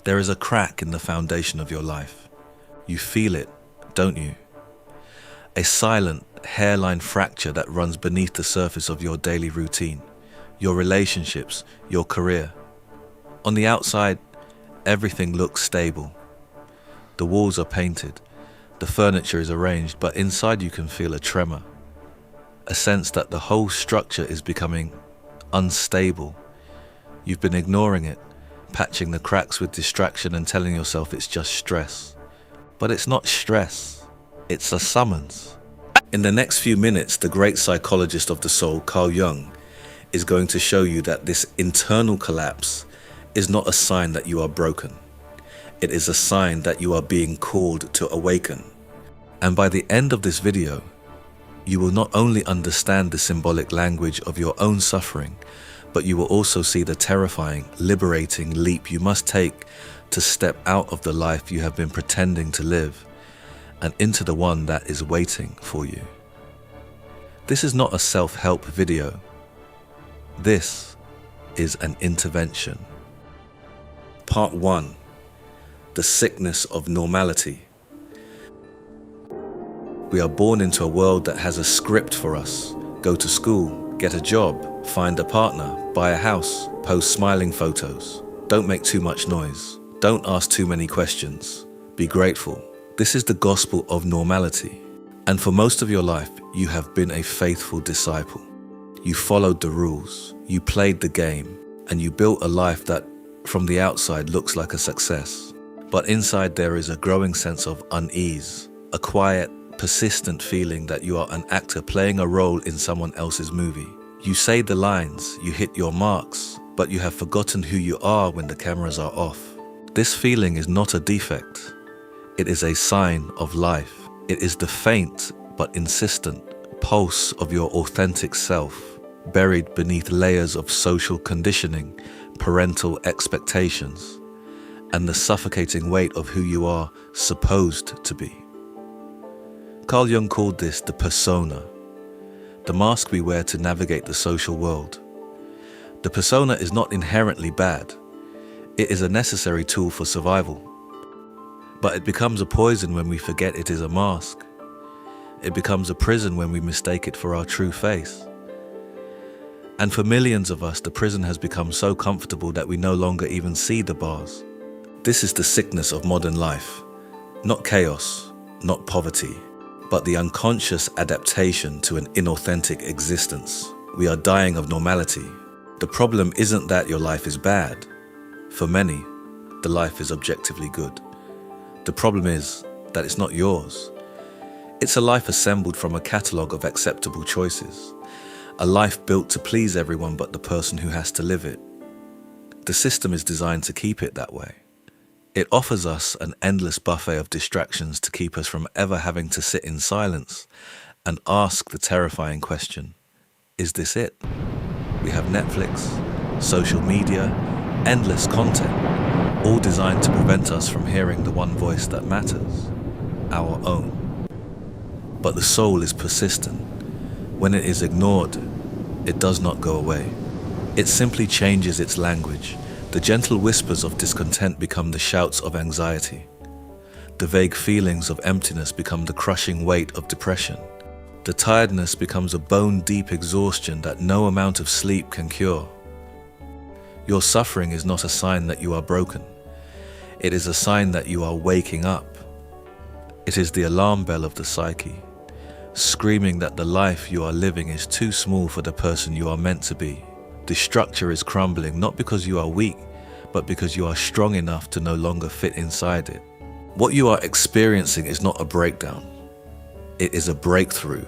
There is a crack in the foundation of your life. You feel it, don't you? A silent hairline fracture that runs beneath the surface of your daily routine, your relationships, your career. On the outside, everything looks stable. The walls are painted, the furniture is arranged, but inside you can feel a tremor, a sense that the whole structure is becoming unstable. You've been ignoring it, patching the cracks with distraction and telling yourself it's just stress. But it's not stress, it's a summons. In the next few minutes, the great psychologist of the soul, Carl Jung, is going to show you that this internal collapse is not a sign that you are broken. It is a sign that you are being called to awaken. And by the end of this video, you will not only understand the symbolic language of your own suffering, but you will also see the terrifying, liberating leap you must take to step out of the life you have been pretending to live and into the one that is waiting for you. This is not a self-help video. This is an intervention. Part 1. The sickness of normality. We are born into a world that has a script for us. Go to school, get a job, find a partner, buy a house, post smiling photos. Don't make too much noise. Don't ask too many questions. Be grateful. This is the gospel of normality. And for most of your life, you have been a faithful disciple. You followed the rules, you played the game, and you built a life that from the outside looks like a success. But inside there is a growing sense of unease, a quiet, persistent feeling that you are an actor playing a role in someone else's movie. You say the lines, you hit your marks, but you have forgotten who you are when the cameras are off. This feeling is not a defect. It is a sign of life. It is the faint but insistent pulse of your authentic self, buried beneath layers of social conditioning, parental expectations, and the suffocating weight of who you are supposed to be. Carl Jung called this the persona, the mask we wear to navigate the social world. The persona is not inherently bad. It is a necessary tool for survival. But it becomes a poison when we forget it is a mask. It becomes a prison when we mistake it for our true face. And for millions of us, the prison has become so comfortable that we no longer even see the bars. This is the sickness of modern life. Not chaos, not poverty, but the unconscious adaptation to an inauthentic existence. We are dying of normality. The problem isn't that your life is bad. For many, the life is objectively good. The problem is that it's not yours. It's a life assembled from a catalogue of acceptable choices. A life built to please everyone but the person who has to live it. The system is designed to keep it that way. It offers us an endless buffet of distractions to keep us from ever having to sit in silence and ask the terrifying question, is this it? We have Netflix, social media, endless content, all designed to prevent us from hearing the one voice that matters, our own. But the soul is persistent. When it is ignored, it does not go away. It simply changes its language. The gentle whispers of discontent become the shouts of anxiety. The vague feelings of emptiness become the crushing weight of depression. The tiredness becomes a bone-deep exhaustion that no amount of sleep can cure. Your suffering is not a sign that you are broken. It is a sign that you are waking up. It is the alarm bell of the psyche, screaming that the life you are living is too small for the person you are meant to be. The structure is crumbling not because you are weak, but because you are strong enough to no longer fit inside it. What you are experiencing is not a breakdown. It is a breakthrough.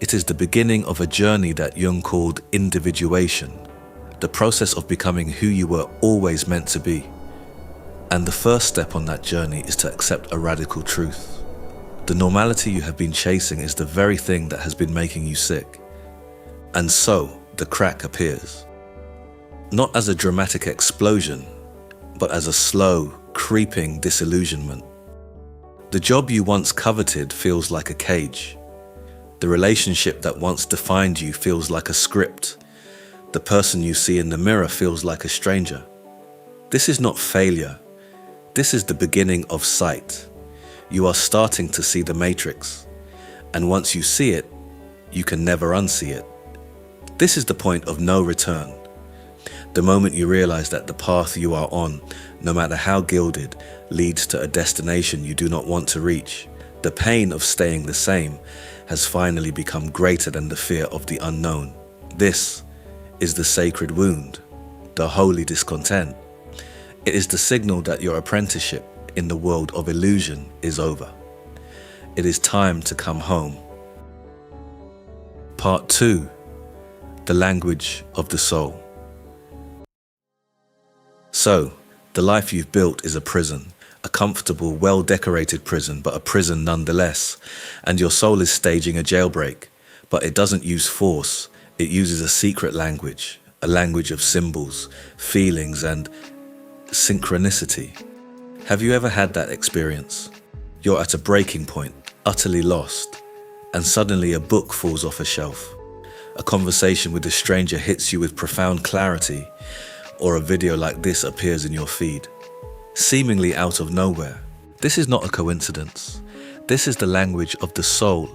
It is the beginning of a journey that Jung called individuation, the process of becoming who you were always meant to be. And the first step on that journey is to accept a radical truth. The normality you have been chasing is the very thing that has been making you sick. And so, the crack appears. Not as a dramatic explosion, but as a slow, creeping disillusionment. The job you once coveted feels like a cage. The relationship that once defined you feels like a script. The person you see in the mirror feels like a stranger. This is not failure. This is the beginning of sight. You are starting to see the matrix, and once you see it, you can never unsee it. This is the point of no return. The moment you realize that the path you are on, no matter how gilded, leads to a destination you do not want to reach, the pain of staying the same has finally become greater than the fear of the unknown. This is the sacred wound, the holy discontent. It is the signal that your apprenticeship in the world of illusion is over. It is time to come home. Part 2. The language of the soul. So, the life you've built is a prison, a comfortable, well-decorated prison, but a prison nonetheless. And your soul is staging a jailbreak, but it doesn't use force. It uses a secret language, a language of symbols, feelings, and synchronicity. Have you ever had that experience? You're at a breaking point, utterly lost, and suddenly a book falls off a shelf. A conversation with a stranger hits you with profound clarity, or a video like this appears in your feed, seemingly out of nowhere. This is not a coincidence. This is the language of the soul.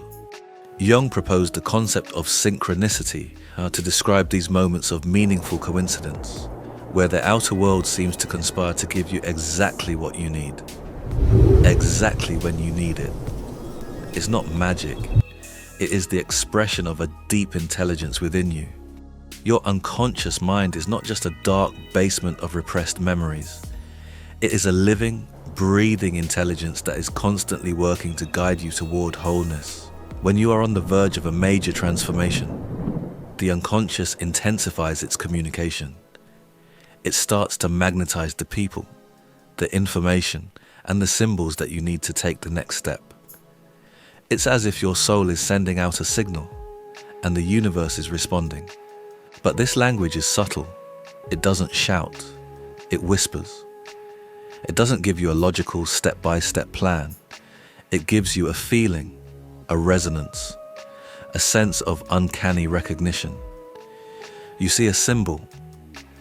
Jung proposed the concept of synchronicity to describe these moments of meaningful coincidence, where the outer world seems to conspire to give you exactly what you need, exactly when you need it. It's not magic. It is the expression of a deep intelligence within you. Your unconscious mind is not just a dark basement of repressed memories. It is a living, breathing intelligence that is constantly working to guide you toward wholeness. When you are on the verge of a major transformation, the unconscious intensifies its communication. It starts to magnetize the people, the information, and the symbols that you need to take the next step. It's as if your soul is sending out a signal, and the universe is responding. But this language is subtle. It doesn't shout. It whispers. It doesn't give you a logical step-by-step plan. It gives you a feeling, a resonance, a sense of uncanny recognition. You see a symbol,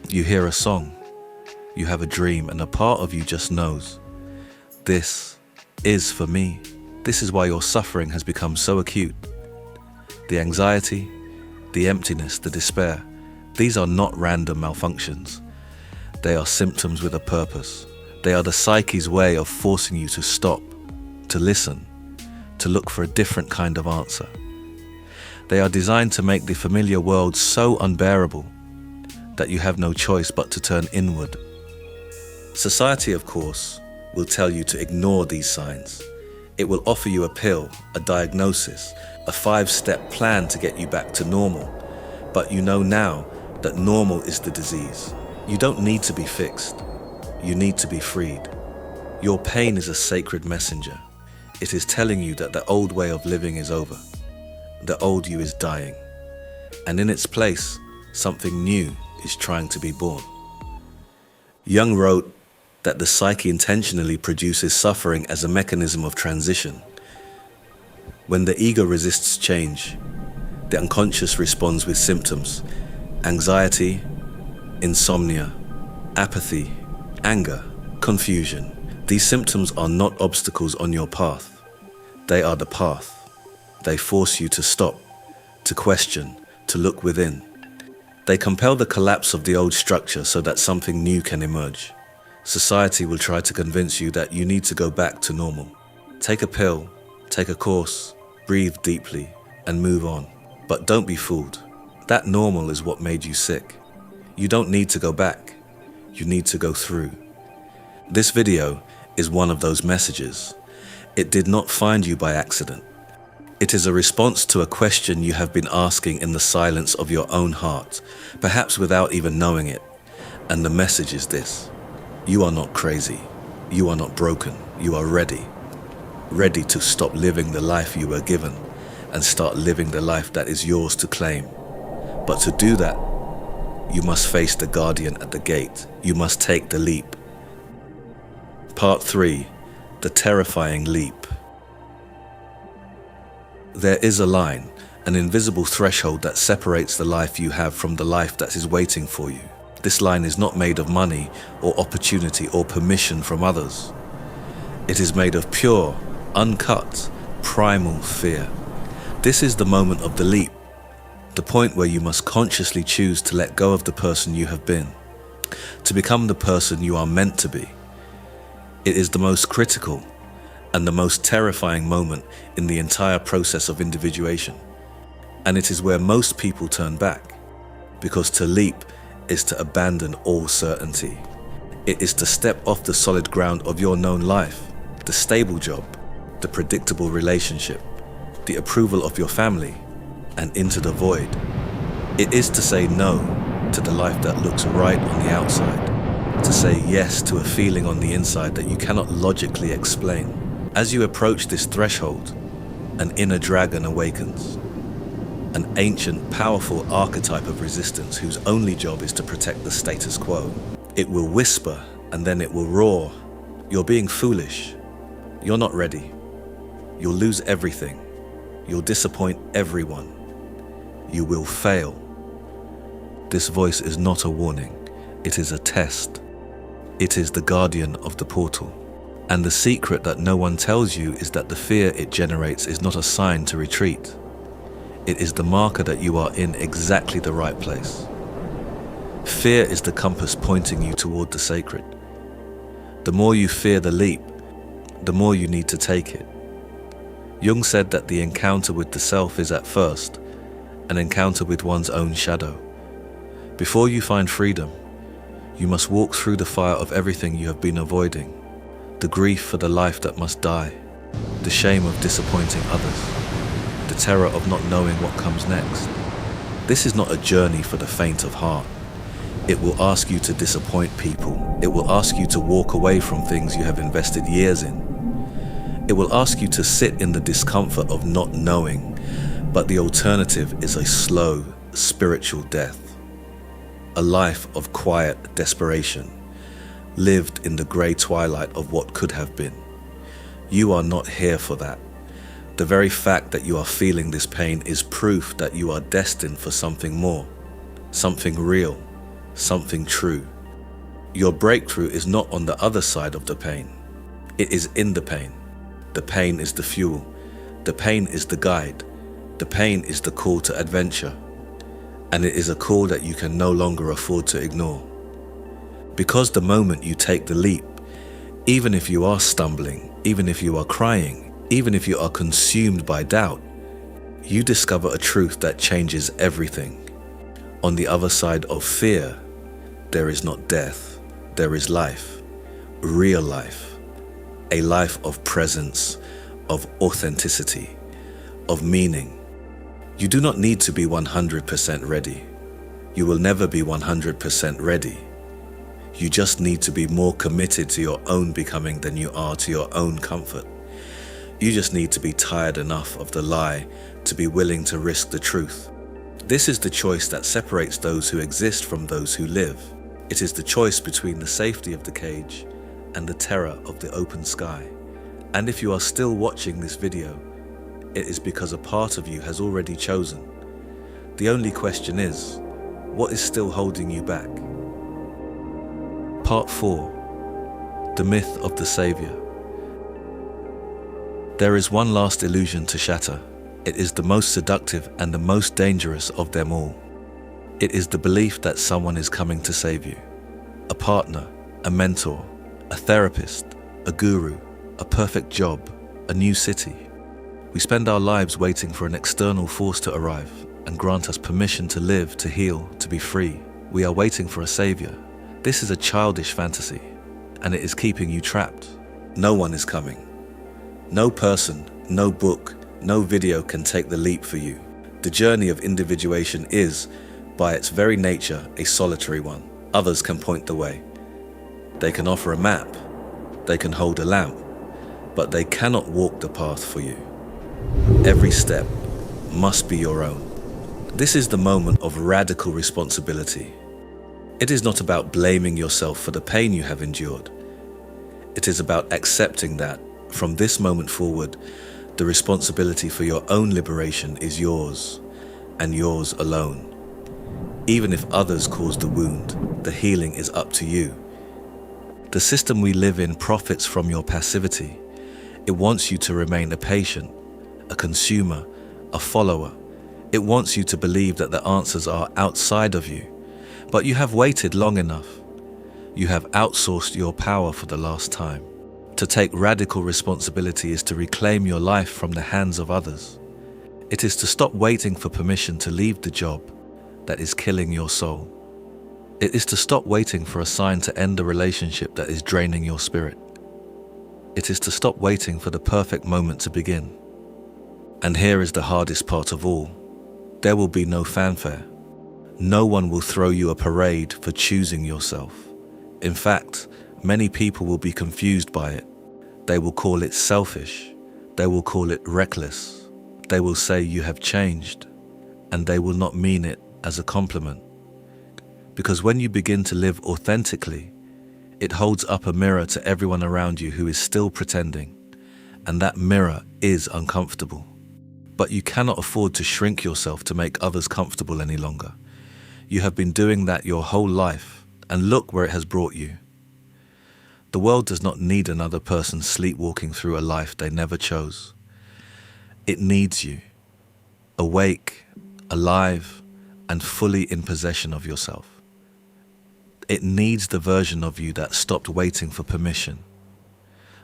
you hear a song, you have a dream, and a part of you just knows, this is for me. This is why your suffering has become so acute. The anxiety, the emptiness, the despair, these are not random malfunctions. They are symptoms with a purpose. They are the psyche's way of forcing you to stop, to listen, to look for a different kind of answer. They are designed to make the familiar world so unbearable that you have no choice but to turn inward. Society, of course, will tell you to ignore these signs. It will offer you a pill, a diagnosis, a 5-step plan to get you back to normal. But you know now that normal is the disease. You don't need to be fixed. You need to be freed. Your pain is a sacred messenger. It is telling you that the old way of living is over. The old you is dying. And in its place, something new is trying to be born. Jung wrote that the psyche intentionally produces suffering as a mechanism of transition. When the ego resists change, the unconscious responds with symptoms: anxiety, insomnia, apathy, anger, confusion. These symptoms are not obstacles on your path. They are the path. They force you to stop, to question, to look within. They compel the collapse of the old structure so that something new can emerge. Society will try to convince you that you need to go back to normal. Take a pill, take a course, breathe deeply, and move on. But don't be fooled. That normal is what made you sick. You don't need to go back. You need to go through. This video is one of those messages. It did not find you by accident. It is a response to a question you have been asking in the silence of your own heart, perhaps without even knowing it. And the message is this: you are not crazy. You are not broken. You are ready. Ready to stop living the life you were given and start living the life that is yours to claim. But to do that, you must face the guardian at the gate. You must take the leap. Part 3. The terrifying leap. There is a line, an invisible threshold that separates the life you have from the life that is waiting for you. This line is not made of money or opportunity or permission from others. It is made of pure, uncut, primal fear. This is the moment of the leap, the point where you must consciously choose to let go of the person you have been, to become the person you are meant to be. It is the most critical and the most terrifying moment in the entire process of individuation. And it is where most people turn back, because to leap is to abandon all certainty. It is to step off the solid ground of your known life, the stable job, the predictable relationship, the approval of your family, and into the void. It is to say no to the life that looks right on the outside, to say yes to a feeling on the inside that you cannot logically explain. As you approach this threshold, an inner dragon awakens, an ancient, powerful archetype of resistance whose only job is to protect the status quo. It will whisper and then it will roar. You're being foolish. You're not ready. You'll lose everything. You'll disappoint everyone. You will fail. This voice is not a warning. It is a test. It is the guardian of the portal. And the secret that no one tells you is that the fear it generates is not a sign to retreat. It is the marker that you are in exactly the right place. Fear is the compass pointing you toward the sacred. The more you fear the leap, the more you need to take it. Jung said that the encounter with the self is at first an encounter with one's own shadow. Before you find freedom, you must walk through the fire of everything you have been avoiding. The grief for the life that must die, the shame of disappointing others, the terror of not knowing what comes next. This is not a journey for the faint of heart. It will ask you to disappoint people. It will ask you to walk away from things you have invested years in. It will ask you to sit in the discomfort of not knowing, but the alternative is a slow, spiritual death. A life of quiet desperation, lived in the grey twilight of what could have been. You are not here for that. The very fact that you are feeling this pain is proof that you are destined for something more, something real, something true. Your breakthrough is not on the other side of the pain. It is in the pain. The pain is the fuel. The pain is the guide. The pain is the call to adventure. And it is a call that you can no longer afford to ignore. Because the moment you take the leap, even if you are stumbling, even if you are crying, even if you are consumed by doubt, you discover a truth that changes everything. On the other side of fear, there is not death, there is life, real life, a life of presence, of authenticity, of meaning. You do not need to be 100% ready. You will never be 100% ready. You just need to be more committed to your own becoming than you are to your own comfort. You just need to be tired enough of the lie to be willing to risk the truth. This is the choice that separates those who exist from those who live. It is the choice between the safety of the cage and the terror of the open sky. And if you are still watching this video, it is because a part of you has already chosen. The only question is, what is still holding you back? Part 4. The Myth of the Savior. There is one last illusion to shatter. It is the most seductive and the most dangerous of them all. It is the belief that someone is coming to save you. A partner, a mentor, a therapist, a guru, a perfect job, a new city. We spend our lives waiting for an external force to arrive and grant us permission to live, to heal, to be free. We are waiting for a savior. This is a childish fantasy, and it is keeping you trapped. No one is coming. No person, no book, no video can take the leap for you. The journey of individuation is, by its very nature, a solitary one. Others can point the way. They can offer a map. They can hold a lamp. But they cannot walk the path for you. Every step must be your own. This is the moment of radical responsibility. It is not about blaming yourself for the pain you have endured. It is about accepting that, from this moment forward, the responsibility for your own liberation is yours, and yours alone. Even if others cause the wound, the healing is up to you. The system we live in profits from your passivity. It wants you to remain a patient, a consumer, a follower. It wants you to believe that the answers are outside of you. But you have waited long enough. You have outsourced your power for the last time. To take radical responsibility is to reclaim your life from the hands of others. It is to stop waiting for permission to leave the job that is killing your soul. It is to stop waiting for a sign to end a relationship that is draining your spirit. It is to stop waiting for the perfect moment to begin. And here is the hardest part of all. There will be no fanfare. No one will throw you a parade for choosing yourself. In fact, many people will be confused by it. They will call it selfish. They will call it reckless. They will say you have changed, and they will not mean it as a compliment. Because when you begin to live authentically, it holds up a mirror to everyone around you who is still pretending, and that mirror is uncomfortable. But you cannot afford to shrink yourself to make others comfortable any longer. You have been doing that your whole life, and look where it has brought you. The world does not need another person sleepwalking through a life they never chose. It needs you, awake, alive, and fully in possession of yourself. It needs the version of you that stopped waiting for permission.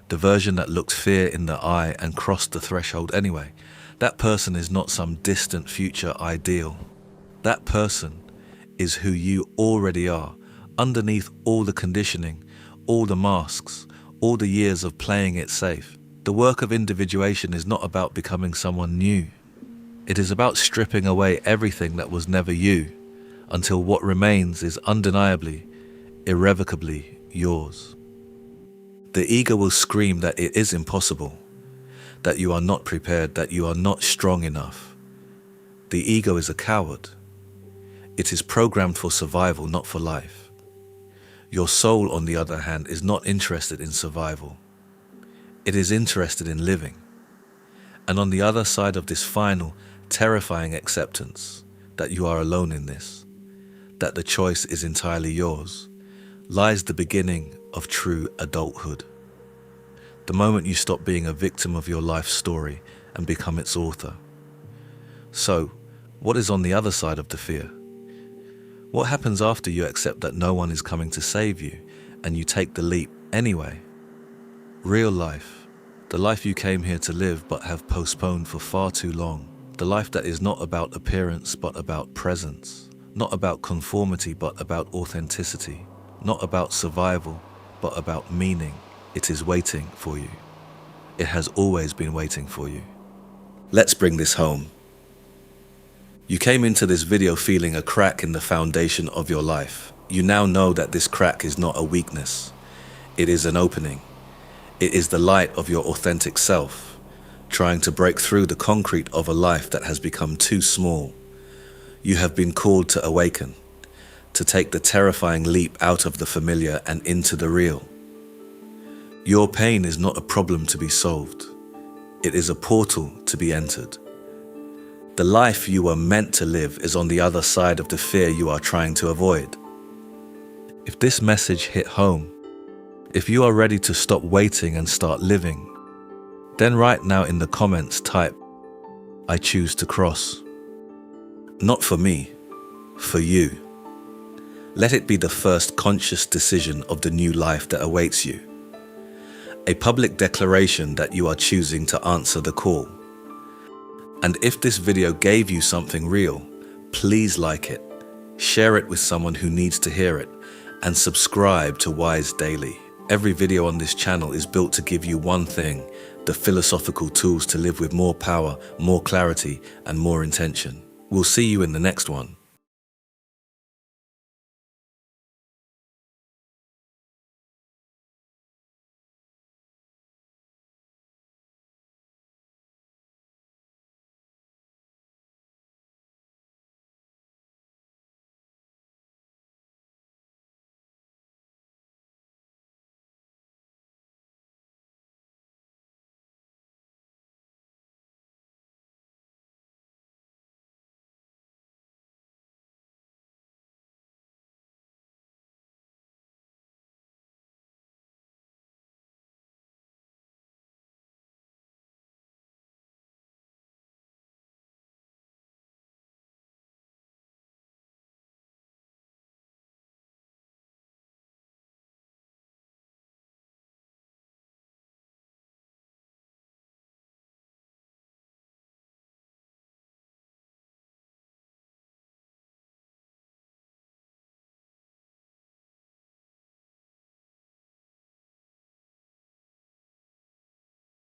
The version that looked fear in the eye and crossed the threshold anyway. That person is not some distant future ideal. That person is who you already are, underneath all the conditioning, all the masks, all the years of playing it safe. The work of individuation is not about becoming someone new. It is about stripping away everything that was never you, until what remains is undeniably, irrevocably yours. The ego will scream that it is impossible, that you are not prepared, that you are not strong enough. The ego is a coward. It is programmed for survival, not for life. Your soul, on the other hand, is not interested in survival. It is interested in living. And on the other side of this final, terrifying acceptance that you are alone in this, that the choice is entirely yours, lies the beginning of true adulthood. The moment you stop being a victim of your life story and become its author. So, what is on the other side of the fear? What happens after you accept that no one is coming to save you and you take the leap anyway? Real life, the life you came here to live but have postponed for far too long. The life that is not about appearance but about presence. Not about conformity but about authenticity. Not about survival but about meaning. It is waiting for you. It has always been waiting for you. Let's bring this home. You came into this video feeling a crack in the foundation of your life. You now know that this crack is not a weakness. It is an opening. It is the light of your authentic self, trying to break through the concrete of a life that has become too small. You have been called to awaken, to take the terrifying leap out of the familiar and into the real. Your pain is not a problem to be solved. It is a portal to be entered. The life you were meant to live is on the other side of the fear you are trying to avoid. If this message hit home, if you are ready to stop waiting and start living, then right now in the comments type, "I choose to cross." Not for me, for you. Let it be the first conscious decision of the new life that awaits you. A public declaration that you are choosing to answer the call. And if this video gave you something real, please like it, share it with someone who needs to hear it, and subscribe to Wise Daily. Every video on this channel is built to give you one thing, the philosophical tools to live with more power, more clarity, and more intention. We'll see you in the next one.